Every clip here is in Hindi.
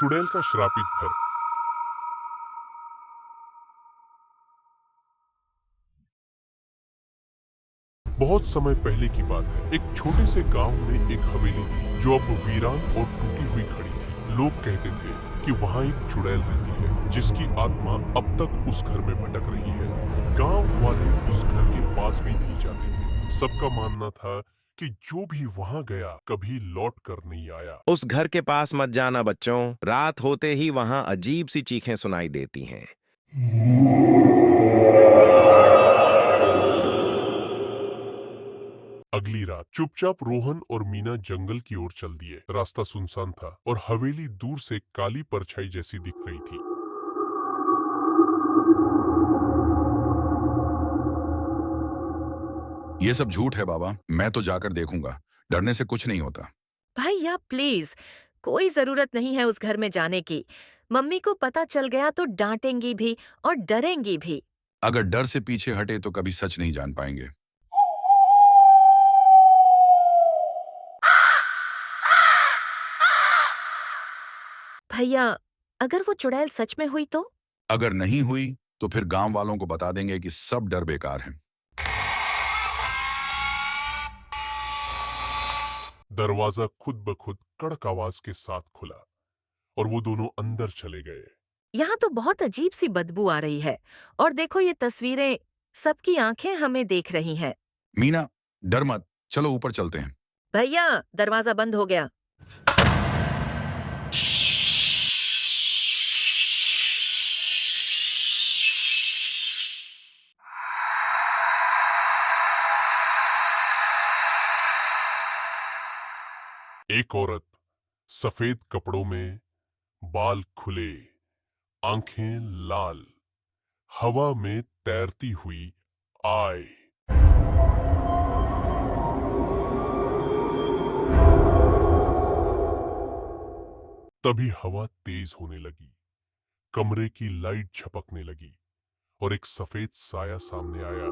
चुड़ैल का श्रापित घर। बहुत समय पहले की बात है। एक छोटे से गांव में एक हवेली थी जो अब वीरान और टूटी हुई खड़ी थी। लोग कहते थे कि वहां एक चुड़ैल रहती है जिसकी आत्मा अब तक उस घर में भटक रही है। गांव वाले उस घर के पास भी नहीं जाते थे। सबका मानना था कि जो भी वहां गया कभी लौट कर नहीं आया। उस घर के पास मत जाना बच्चों, रात होते ही वहां अजीब सी चीखें सुनाई देती हैं। अगली रात चुपचाप रोहन और मीना जंगल की ओर चल दिए। रास्ता सुनसान था और हवेली दूर से काली परछाई जैसी दिख रही थी। ये सब झूठ है बाबा, मैं तो जाकर देखूंगा। डरने से कुछ नहीं होता। भैया प्लीज, कोई जरूरत नहीं है उस घर में जाने की। मम्मी को पता चल गया तो डांटेंगी भी और डरेंगी भी। अगर डर से पीछे हटे तो कभी सच नहीं जान पाएंगे। भैया, अगर वो चुड़ैल सच में हुई तो? अगर नहीं हुई तो फिर गांव वालों को बता देंगे कि सब डर बेकार है। दरवाजा खुद ब खुद कड़क आवाज के साथ खुला और वो दोनों अंदर चले गए। यहाँ तो बहुत अजीब सी बदबू आ रही है। और देखो ये तस्वीरें, सबकी आंखें हमें देख रही हैं। मीना, डर मत, चलो ऊपर चलते हैं। भैया, दरवाजा बंद हो गया। एक औरत सफेद कपड़ों में, बाल खुले, आंखें लाल, हवा में तैरती हुई आए। तभी हवा तेज होने लगी, कमरे की लाइट झपकने लगी और एक सफेद साया सामने आया।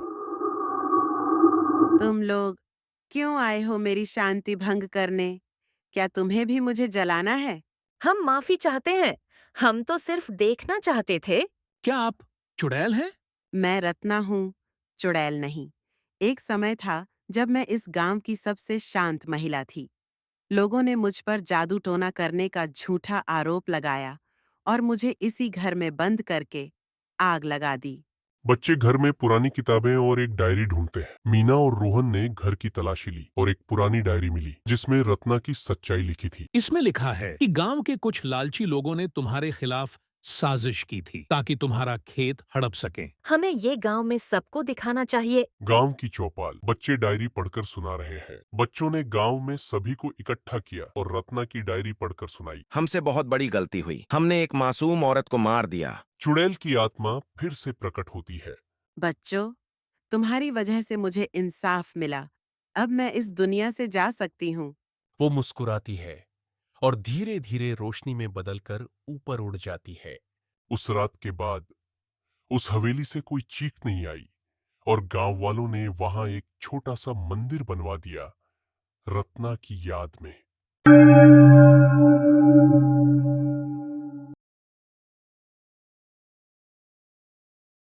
तुम लोग क्यों आए हो मेरी शांति भंग करने? क्या तुम्हें भी मुझे जलाना है? हम माफी चाहते हैं। हम तो सिर्फ देखना चाहते थे। क्या आप चुड़ैल हैं? मैं रत्ना हूँ, चुड़ैल नहीं। एक समय था जब मैं इस गांव की सबसे शांत महिला थी। लोगों ने मुझ पर जादू टोना करने का झूठा आरोप लगाया और मुझे इसी घर में बंद करके आग लगा दी। बच्चे घर में पुरानी किताबें और एक डायरी ढूंढते हैं। मीना और रोहन ने घर की तलाशी ली और एक पुरानी डायरी मिली जिसमें रत्ना की सच्चाई लिखी थी। इसमें लिखा है कि गांव के कुछ लालची लोगों ने तुम्हारे खिलाफ साजिश की थी ताकि तुम्हारा खेत हड़प सकें। हमें ये गांव में सबको दिखाना चाहिए। गांव की चौपाल। बच्चे डायरी पढ़कर सुना रहे हैं। बच्चों ने गांव में सभी को इकट्ठा किया और रत्ना की डायरी पढ़कर सुनाई। हमसे बहुत बड़ी गलती हुई, हमने एक मासूम औरत को मार दिया। चुड़ैल की आत्मा फिर से प्रकट होती है। बच्चों, तुम्हारी वजह से मुझे इंसाफ मिला। अब मैं इस दुनिया से जा सकती हूँ। वो मुस्कुराती है और धीरे धीरे रोशनी में बदलकर ऊपर उड़ जाती है। उस रात के बाद उस हवेली से कोई चीख नहीं आई और गांव वालों ने वहां एक छोटा सा मंदिर बनवा दिया, रत्ना की याद में।